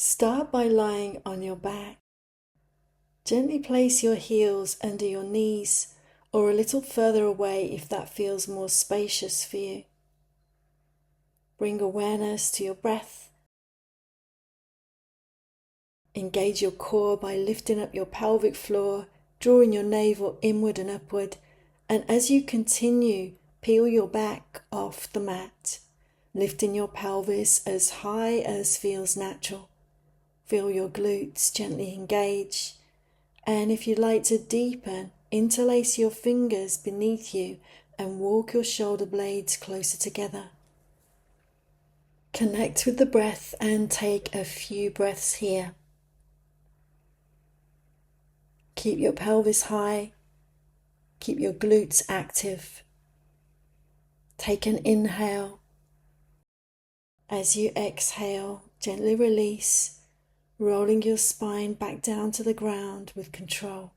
Start by lying on your back. Gently place your heels under your knees or a little further away if that feels more spacious for you. Bring awareness to your breath. Engage your core by lifting up your pelvic floor, drawing your navel inward and upward, and as you continue, peel your back off the mat, lifting your pelvis as high as feels natural. Feel your glutes gently engage, and if you'd like to deepen, interlace your fingers beneath you and walk your shoulder blades closer together. Connect with the breath and take a few breaths here. Keep your pelvis high, keep your glutes active. Take an inhale. As you exhale, gently release, rolling your spine back down to the ground with control.